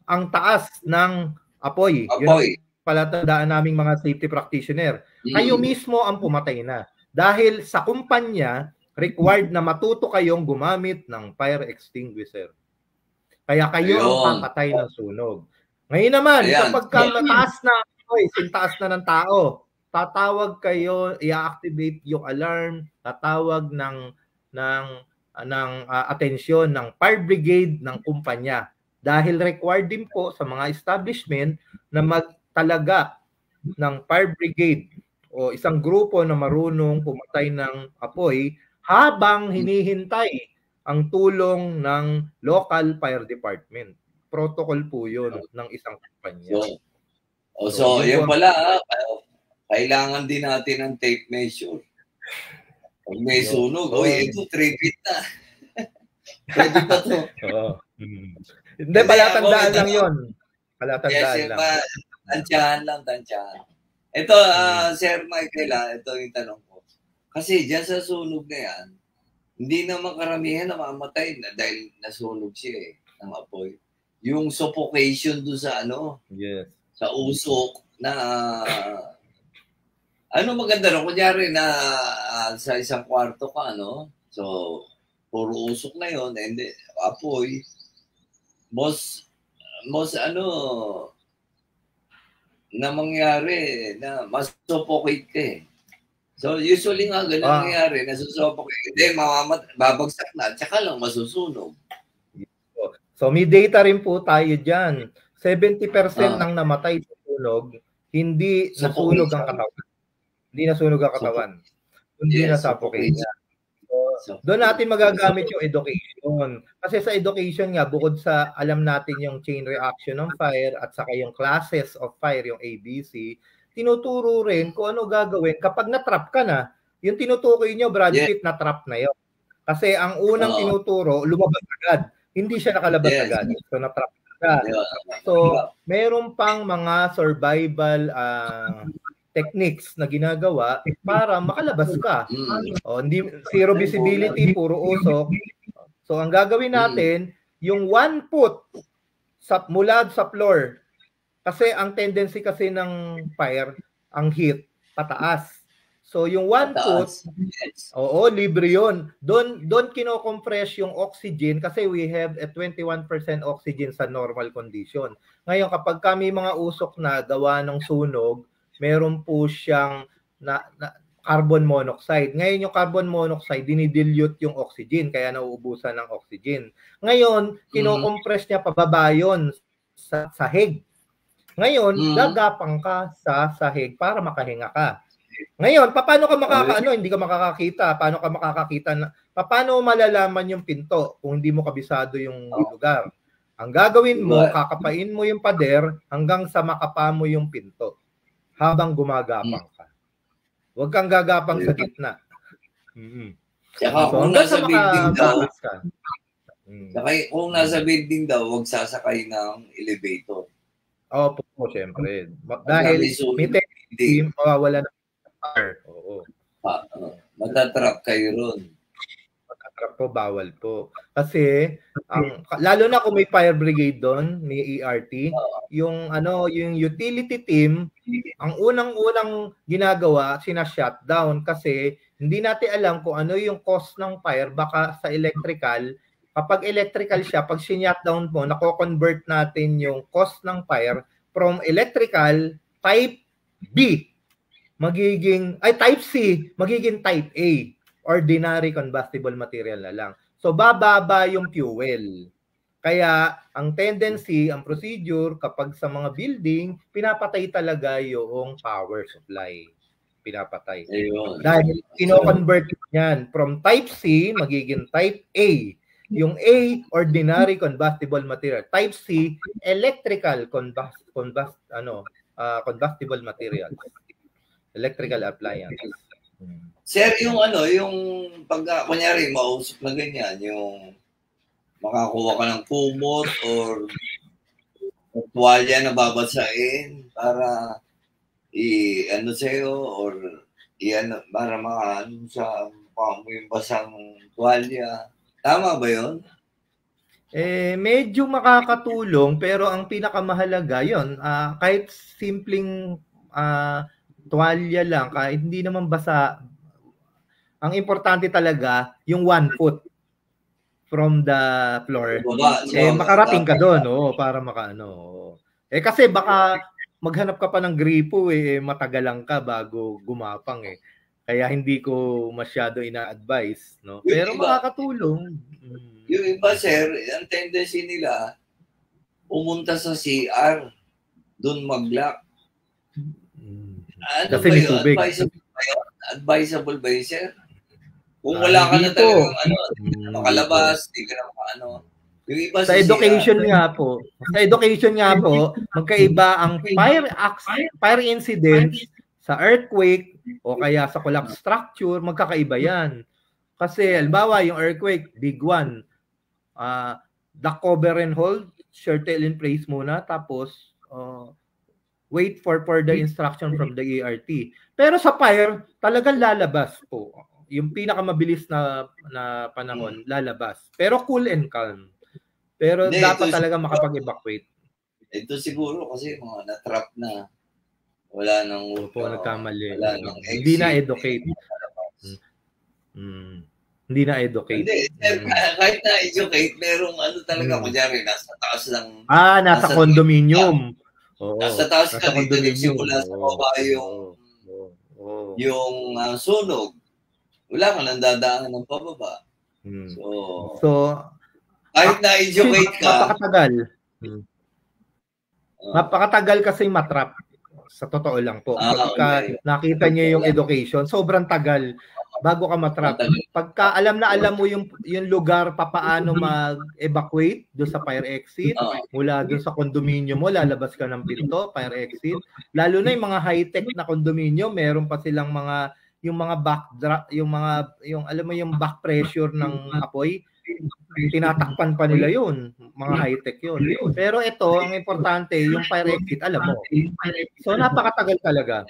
ang taas ng apoy. Yun palatandaan naming mga safety practitioner. Kayo mismo ang pumatay na. Dahil sa kumpanya, required na matuto kayong gumamit ng fire extinguisher. Kaya kayo ang papatay ng sunog. Ngayon naman, kapag mataas na apoy, sintaas na ng tao, tatawag kayo, i-activate yung alarm, tatawag ng atensyon ng fire brigade ng kumpanya. Dahil required din po sa mga establishment na magtalaga ng fire brigade o isang grupo na marunong pumatay ng apoy habang hinihintay ang tulong ng local fire department. Protocol po yun ng isang kumpanya. So yun pala, kailangan din natin ng tape measure. Pag may sunog, ito 3 feet na. Pwede pa to. Hindi, palatandaan lang yun. Palatandaan lang. Tansyahan lang. Ito, Sir Michael, ito yung tanong ko. Kasi dyan sa sunog na yan, hindi naman karamihan na mamatay na dahil nasunog siya ng apoy. Yung suffocation doon sa sa usok na Ano maganda rin, kunyari na sa isang kwarto ka, no? So, puro usok na yun, and then, apoy, most na mangyari na mas-suffocate ka eh. So, usually nga ganun nangyayari, nasusuffocate. Hindi, babagsak na, tsaka lang masusunog. So, may data rin po tayo dyan. 70% ng namatay sa sunog, hindi nasunog ang katawan. Hindi nasunog ang katawan. Hindi na-suffocate niya. So, doon natin magagamit yung education. Kasi sa education nga, bukod sa alam natin yung chain reaction ng fire at saka yung classes of fire, yung ABC, tinuturo rin kung ano gagawin kapag na-trap ka na. Yung tinutukoy nyo, Brad Pitt, na-trap na yun. Kasi ang unang tinuturo, lumabas agad. Hindi siya nakalabas agad. So, na-trap agad. So, meron pang mga survival techniques na ginagawa para makalabas ka. O, hindi, zero visibility, puro usok. So, ang gagawin natin, yung 1 foot mula sa floor. Kasi ang tendency kasi ng fire, ang heat, pataas. So, yung 1 foot, oo, libre yun. Doon kino-compress yung oxygen kasi we have a 21% oxygen sa normal condition. Ngayon, kapag kami mga usok na gawa ng sunog, meron po siyang carbon monoxide. Ngayon, yung carbon monoxide, dinidilute yung oxygen, kaya nauubusan ng oxygen. Ngayon, kino-compress niya pababa yun sa sahig. Ngayon, gagapang ka sa sahig para makahinga ka. Ngayon, paano ka hindi ka makakakita? Paano ka makakakita? Paano malalaman yung pinto kung hindi mo kabisado yung lugar? Ang gagawin mo, kakapain mo yung pader hanggang sa makapa mo yung pinto habang gumagapang ka. Huwag kang gagapang sa gitna. Saka kung nasa building daw, kung nasa building daw, huwag sasakay ng elevator. Opo, siyempre. Dahil may team, mawawala na fire. Oo. Matatrap kayo ron. Matatrap po, bawal po. Kasi, lalo na kung may fire brigade doon, may ERT, yung utility team, ang unang-unang ginagawa, sina-shutdown kasi hindi natin alam kung ano yung cause ng fire. Baka sa electrical, kapag electrical siya, pag sinutdown mo, nako-convert natin yung cause ng fire from electrical type B, type C, magiging type A, ordinary combustible material na lang. So, bababa yung fuel. Kaya, ang tendency, ang procedure, kapag sa mga building, pinapatay talaga yung power supply. Pinapatay. Ayun. Dahil, kino-convert yan from type C, magiging type A. Yung A, ordinary combustible material. Type C, electrical combustible material. Electrical appliance. Sir, yung pag kunyari mausok na ganyan, yung makakuha ka ng kumot or tuwalya na babasain para sa'yo or para sa mukha mo yung basang tuwalya. Tama ba yun? Medyo makakatulong pero ang pinakamahalaga yun, kahit simpleng tuwalya lang, kahit hindi naman basa, ang importante talaga yung 1 foot from the floor. Makarating ka doon, para makaano. Kasi baka maghanap ka pa ng gripo, matagalang ka bago gumapang Kaya hindi ko masyado ina-advise, no? Pero makakatulong. Yung iba, sir, ang tendency nila, pumunta sa CR, doon mag-lock. Ano kasi ba yun? tubig. Advisable ba yun, sir? Kung wala ka na talagang makalabas, di ka na yung iba sa education nga po. Sa education nga po, magkaiba ang fire incidents sa earthquake o kaya sa collapse structure, magkakaiba yan. Kasi, halimbawa, yung earthquake, big one. Duck cover and hold, shuttle in place muna, tapos wait for further instruction from the ERT. Pero sa fire, talagang lalabas po. Yung pinakamabilis na panahon, lalabas. Pero cool and calm. Pero dapat talaga makapag-evacuate. Ito siguro kasi mga na-trap na. Wala nang nagkamali. Wala nang hindi na-educate. Hindi na-educate. Hindi, kahit na-educate, merong ano talaga, kunyari, nasa taas lang. Nasa condominium. Nasa taas ka, dito nagsimula sa baba yung sunog. Wala ka nang dadaan ng pababa. So kahit na-educate ka. Napakatagal. Napakatagal kasi matrap. Sa totoo lang po. Pagka nakita niyo yung education, sobrang tagal bago ka matrap. Pagka alam mo yung lugar papaano mag-evacuate doon sa fire exit, mula doon sa condominium mo, lalabas ka ng pinto, fire exit. Lalo na yung mga high-tech na condominium, meron pa silang mga yung back pressure ng apoy, tinatakpan pa nila yun, mga high-tech yun. Pero ito, ang importante, yung fire exit, alam mo. So, napakatagal talaga.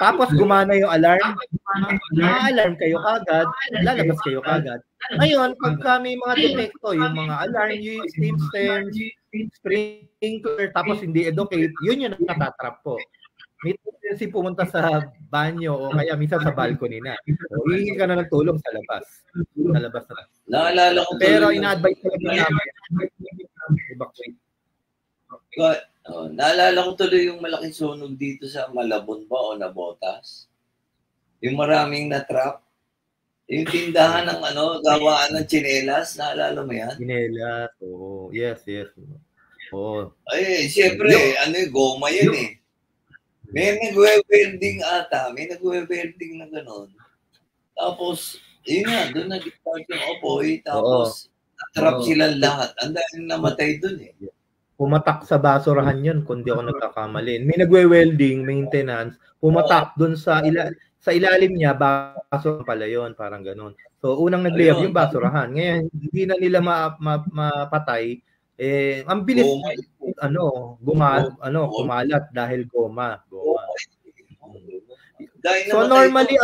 Tapos, gumana yung alarm. Ma-alarm kayo kagad, lalabas kayo kagad. Ngayon, pagka may mga detekto, yung mga alarm, yung system, sprinkler, tapos hindi educate, yun yung natatrap po. May tendency pumunta sa banyo o kaya minsan sa balcony na. Hihingi ka na ng tulong sa labas. Sa labas na. Naalala ko pero ina-advise talaga namin. Evacuate. Naalala ko tuloy yung malaking sunog dito sa Malabon ba o Nabotas. Yung maraming na-trap. Yung tindahan ng gawaan ng tsinelas. Naalala mo yan? Tsinelas. Yes. Ay, siyempre, goma yun eh. May nagwe-welding ata. May nagwe-welding na gano'n. Tapos, yun nga, doon nag-start yung apoy. Tapos, natrap silang lahat. Ang dahil namatay doon eh. Pumatak sa basurahan yun, kung di ako nagkakamali. May nagwe-welding, maintenance. Pumatak doon sa ilalim niya, basurahan pala yun. Parang gano'n. So, unang nag-layoff yung basurahan. Ngayon, hindi na nila mapatay. Ang bilis kumalat dahil goma. So normally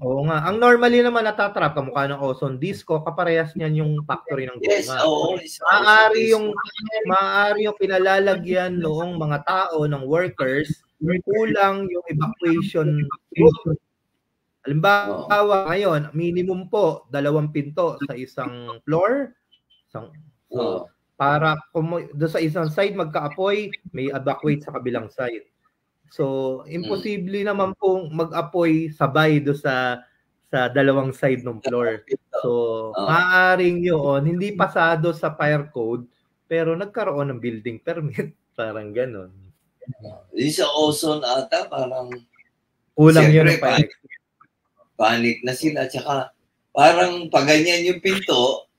ang normally naman natatrap kamukha ng ozone disco, kaparehas niyan yung factory ng goma. Maaari yung pinalalagyan noong mga tao ng workers, kulang yung evacuation. Halimbawa, ngayon, minimum po 2 pinto sa isang floor. Para doon sa isang side magka-apoy, may evacuate sa kabilang side. So, imposible naman pong mag-apoy sabay doon sa 2 side ng floor. So, maaaring yun, hindi pasado sa fire code, pero nagkaroon ng building permit. Parang ganon. Yung sa ozone ata, parang kulang yun. Panic na sila. Tsaka, parang paganyan yung pinto,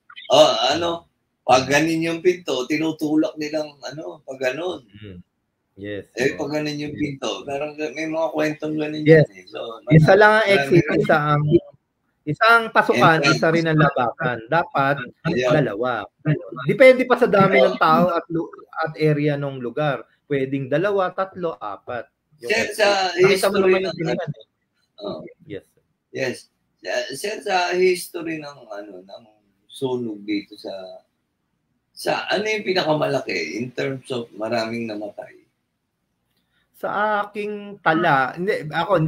pag ganin yung pinto, tinutulak nilang pag ganon. Yes. Pag ganin yung pinto, parang may mga kwentong ganin yes. Yan. So, isa lang ang exit, isang pasukan, isa rin ang labakan. Dapat dalawa. Depende pa sa dami ng tao at area ng lugar. Pwedeng 2, 3, 4. Sir, sa history ng Yes. Sir, sa history ng sunog dito sa ano yung pinakamalaki in terms of maraming namatay? Sa aking tala, hindi ako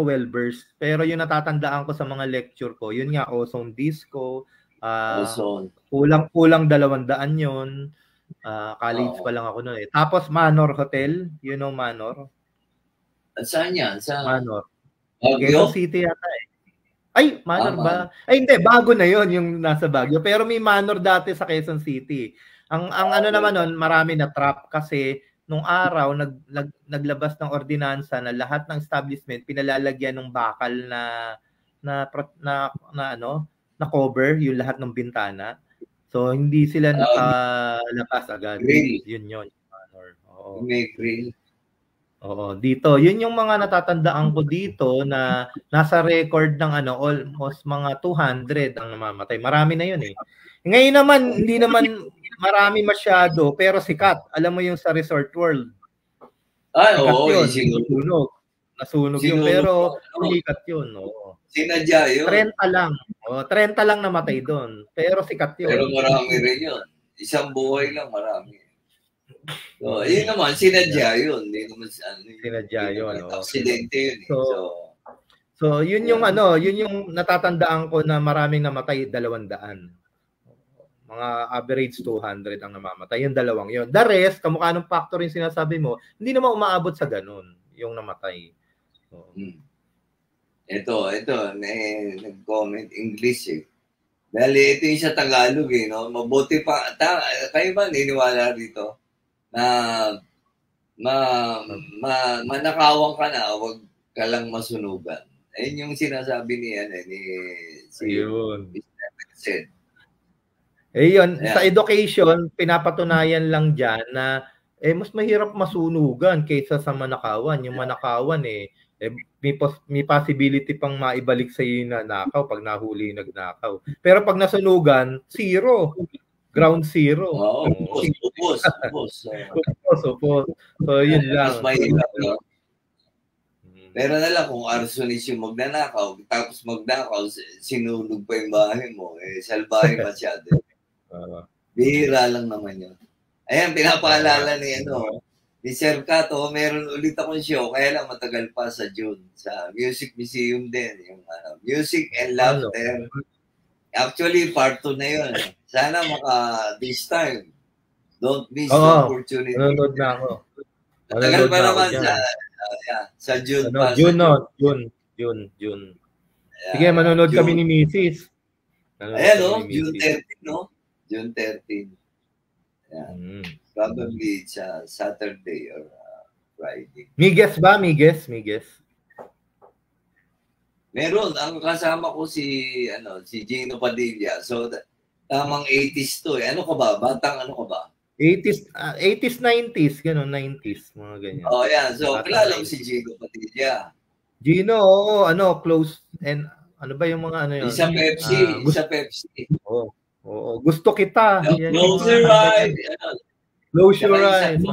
well versed, pero yung natatandaan ko sa mga lecture ko, yun nga ozone disco, kulang 200 yun. College pa lang ako noon eh. Tapos Manor Hotel, you know Manor? Saan yan? Sa Manor. Quezon City yata eh. Ay, Manor ba? Ay, hindi. Bago na yon yung nasa Baguio. Pero may Manor dati sa Quezon City. Ang naman nun, marami na trap kasi nung araw, naglabas ng ordinansa na lahat ng establishment pinalalagyan ng bakal na cover yung lahat ng bintana. So, hindi sila nakalabas agad. Grill. Yun. Manor. Oo. May grill. Oo, dito. Yun yung mga natatandaan ko dito na nasa record ng almost mga 200 ang namamatay. Marami na yun eh. Ngayon naman, hindi naman marami masyado, pero sikat. Alam mo yung sa Resort World. Oo. Nasunog yun, pero sikat yun. Oo. Sinadya yun. 30 lang. 30 lang namatay doon. Pero sikat yun. Pero marami rin yun. Isang buhay lang, marami. So, yun naman, sinadya yun. Hindi naman, Sinadya yun. Aksidente yun. So, yun yung yun yung natatandaan ko na maraming namatay, 200. Mga average 200 ang namamatay. Yung dalawang yun. The rest, kamukha ng factor yung sinasabi mo, hindi naman umaabot sa ganun, yung namatay. So, Ito, nag-comment English eh. Dahil ito yung sa Tagalog eh, no? Mabuti pa, kayo ba niniwala rito na manakawang ka na, wag ka lang masunugan. Ayun yung sinasabi ni said. Yun, sa education, pinapatunayan lang dyan na mas mahirap masunugan kaysa sa manakawan. Yung manakawan may possibility pang maibalik sa iyo na nakaw pag nahuli yung nagnakaw. Pero pag nasunugan, zero. Ground zero. Upos. So, yun lang. Mas mahirap, no? Pero na lang kung arsonist yung magnanakaw, tapos magnakaw, sinunog pa yung bahay mo, salbahe masyado. Bihira lang naman yun. Ayan, pinapaalala ni Sir Cato, meron ulit akong show, kaya lang matagal pa sa June, sa Music Museum din, yung Music and Laughter. Actually, part 2 na yun. Sana this time, don't miss the opportunity. Nanonood na ako. Matagal pa naman sa June pa. June. Sige, manonood kami ni Mrs. Ayan, June 13, no? June 13. Yeah. Probably sa Saturday or Friday. Miges ba? Miges? Meron. Ang kasama ko si Gino Padilla. So, tamang 80s to eh. Ano ka ba? Batang ano ka ba? 80s, 90s, gano'n, 90s, mga ganyan. Yan. So, kilala mo si Gino Padilla. Gino, close, and ano ba yung mga yun? Isa Pepsi. Oo. Gusto kita. Close your eyes. Close your eyes.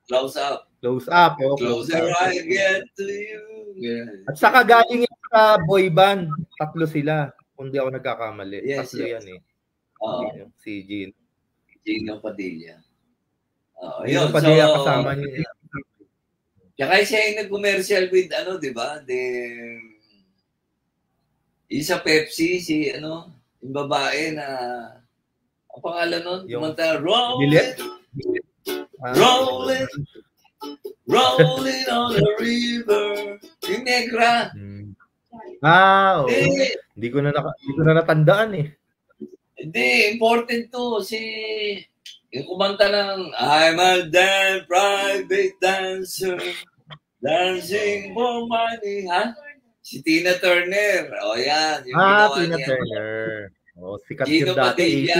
Close up. Close up. Close your eyes, get to you. Yeah. At saka galing yung sa boy band. 3 sila. Kung di ako nagkakamali. Yes, 3 yan eh. Si Gino. Gino Padilla. Gino Padilla kasama niya. Kaya siya yung nag-commercial with, di ba? Isa Pepsi, yung babae na, ang pangalan nun, kumanta, roll it on the river. Yung negra. Hindi ko na natandaan eh. Hindi, important to. Yung kumanta ng I'm a damn private dancer dancing for money, ha? Si Tina Turner. Yan. Tina Turner. Sikat Gino yun dati. Padilla.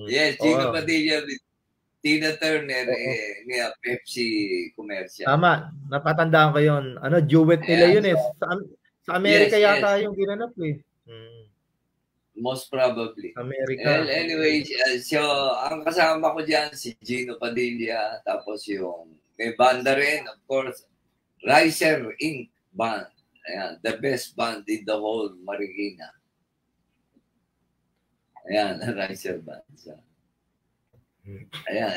Yes, Gino Padilla with Tina Turner, Pepsi commercial. Tama, napatandaan ko yun. Duet nila yun eh. Sa Amerika yata yung ginanap eh. Most probably. America. Well, anyway, so ang kasama ko dyan si Gino Padilla, tapos yung may banda rin, of course, Riser Inc. Band. Ayan, the best band in the whole Marikina. Ayan, Riser Band. So, ayan.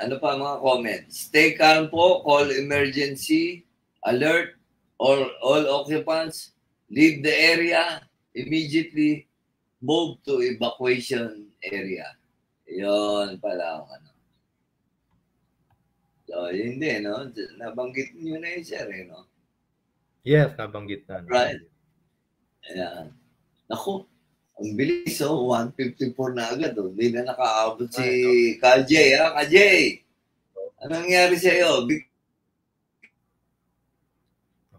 Ano pa mga comments? Stay calm po, call emergency, alert, all occupants, leave the area immediately. Move to evacuation area. Yun pala ang So, yun din, no? Nabanggit nyo na yun, sir, no? Yes, nabanggit na. Right. Ayan. Naku, ang bilis, 154 na agad, Hindi na nakaabot si Kajay, ha? Kajay! Anong nangyari sa'yo?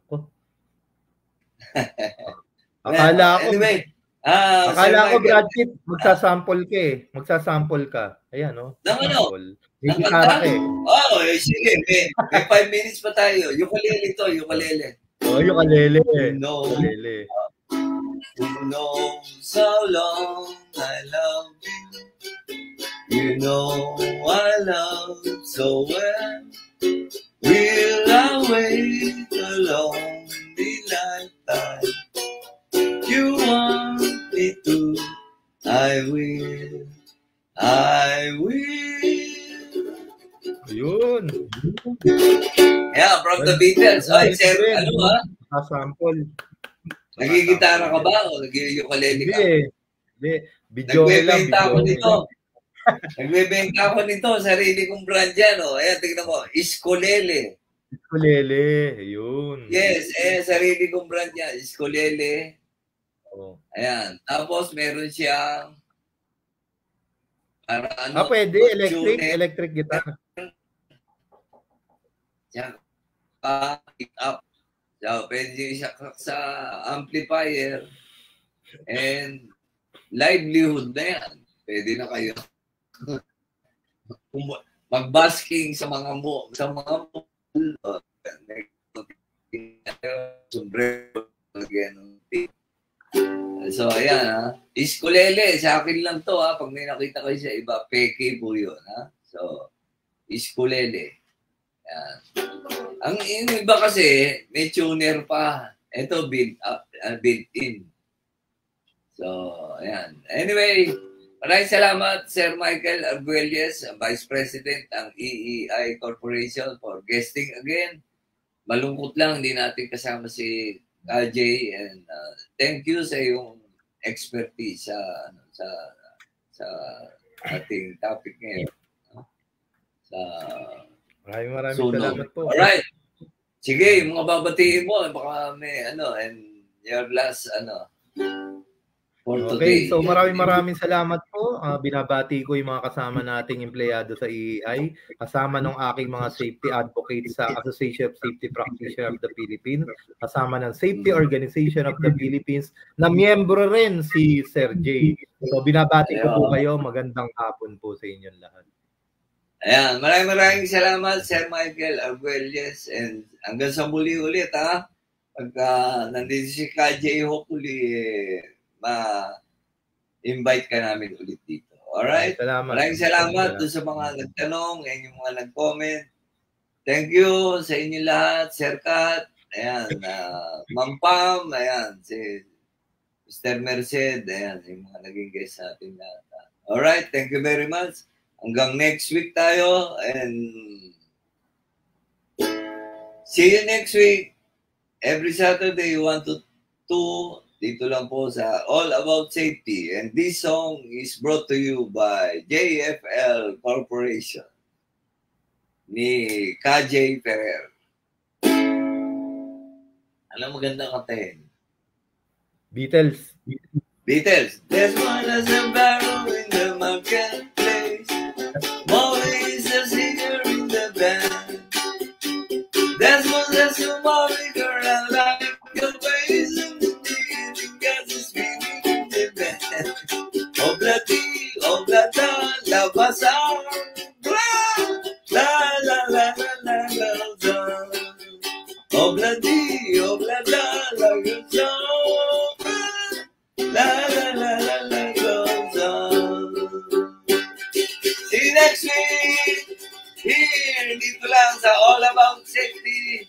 Ako. Akala ko. Anyway, akala ko, Brad Pitt, magsasample ka. Ayan, no? May gitara ka eh. Sige. May 5 minutes pa tayo. Ukulele to, ukulele. Ukulele. Ukulele. You know so long I love you. You know I love so well. Will I wait a lonely lifetime? You want me to, I will. Yun. Yeah, from the Beatles. Ay, sir, ano ha? Sample. Nagigitara ka ba o nag-ukulele ka? Hindi. Nagbebenta ako nito. Nagbebenta ako nito. Sarili kong brand yan. Oh. Ayan, tignan mo. Iskolele. Iskolele. Yun. Yes, sarili kong brand yan. Iskolele. Oh. Ayan. Tapos meron siyang para ano? Pwede. Electric guitar. Yan. Pick up. So, pwede siya sa amplifier and livelihood na yan. Pwede na kayo mag-basking sa mga sombrero. So, ayan ha. Iskolele, sa akin lang to ha. Pag may nakita kayo sa iba, peke po yun ha. So, iskolele. Ayan. Ang iba kasi, may tuner pa. Ito, built-in. So, ayan. Anyway, maraming salamat, Sir Michael Arguelles, Vice President ng EEI Corporation for guesting again. Malungkot lang, hindi natin kasama si AJ and thank you sa iyong expertise sa ating topic ngayon. Maraming salamat po. Alright. Sige, mga babatiin mo, baka may and your last for today. Okay, so maraming salamat po. Binabati ko yung mga kasama nating empleyado sa EEI, kasama ng aking mga safety advocates sa Association of Safety Practitioners of the Philippines, kasama ng Safety Organization of the Philippines, na miyembro rin si Sir J. So binabati ko po kayo. Magandang hapon po sa inyong lahat. Ayan, maraming salamat, Sir Michael Arguelles, and hanggang sa muli ulit, ha? Pagka nandito si KJ, hopefully, ma-invite ka namin ulit dito. Alright? Maraming salamat doon sa mga nagtanong and yung mga nag-comment. Thank you sa inyo lahat, Sir Kat, ayan, Ma'am Pam, ayan, si Mr. Merced, ayan, yung mga naging guest natin lahat. Alright, thank you very much. Hanggang next week tayo and see you next week. Every Saturday, 1 to 2, dito lang po sa All About Safety. And this song is brought to you by JFL Corporation ni KJ Ferrer. Ano magandang kantahin? Beatles. There's one as a barrel in the marketplace. Molly is a singer in the band. There's one that's a Molly girl and like your ways and the beginning got this feeling in the band. Oblati, la pasar. La la la la la la la. Oblati, la la. La la la la la goes on. See you next week. Here, dito lang sa All About Safety.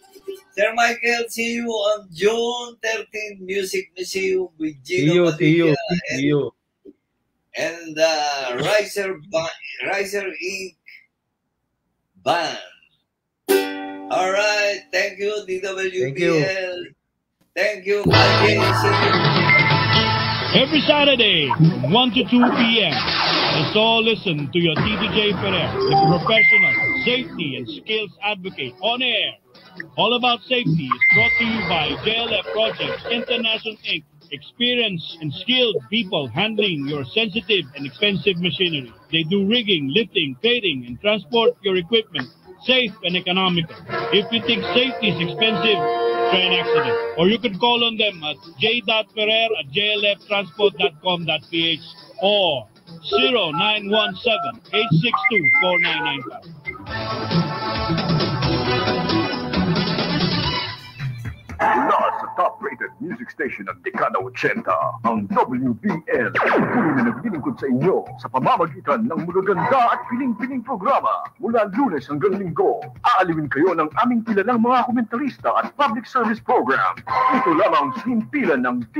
Sir Michael, see you on June 13, Music Museum with Gino Padilla and Riser Inc. Band. All right, thank you, DWBL. Thank you, Every Saturday, 1 to 2 p.m., let's all listen to your TDJ Ferrer, the professional safety and skills advocate on air. All About Safety is brought to you by JLF Projects International Inc. Experienced and skilled people handling your sensitive and expensive machinery. They do rigging, lifting, crating, and transport your equipment safe and economical. If you think safety is expensive, try an accident. Or you can call on them at j.ferrer@jlftransport.com.ph or 0917-862-4995. Mula sa top-rated music station ng Dekada 80, ang WBL. Tuloy na naglilingkod sa inyo sa pamamagitan ng magaganda at piling-piling programa. Mula Lunes hanggang Linggo, aalawin kayo ng aming kilalang mga komentarista at public service program. Ito lamang sa himpilan ng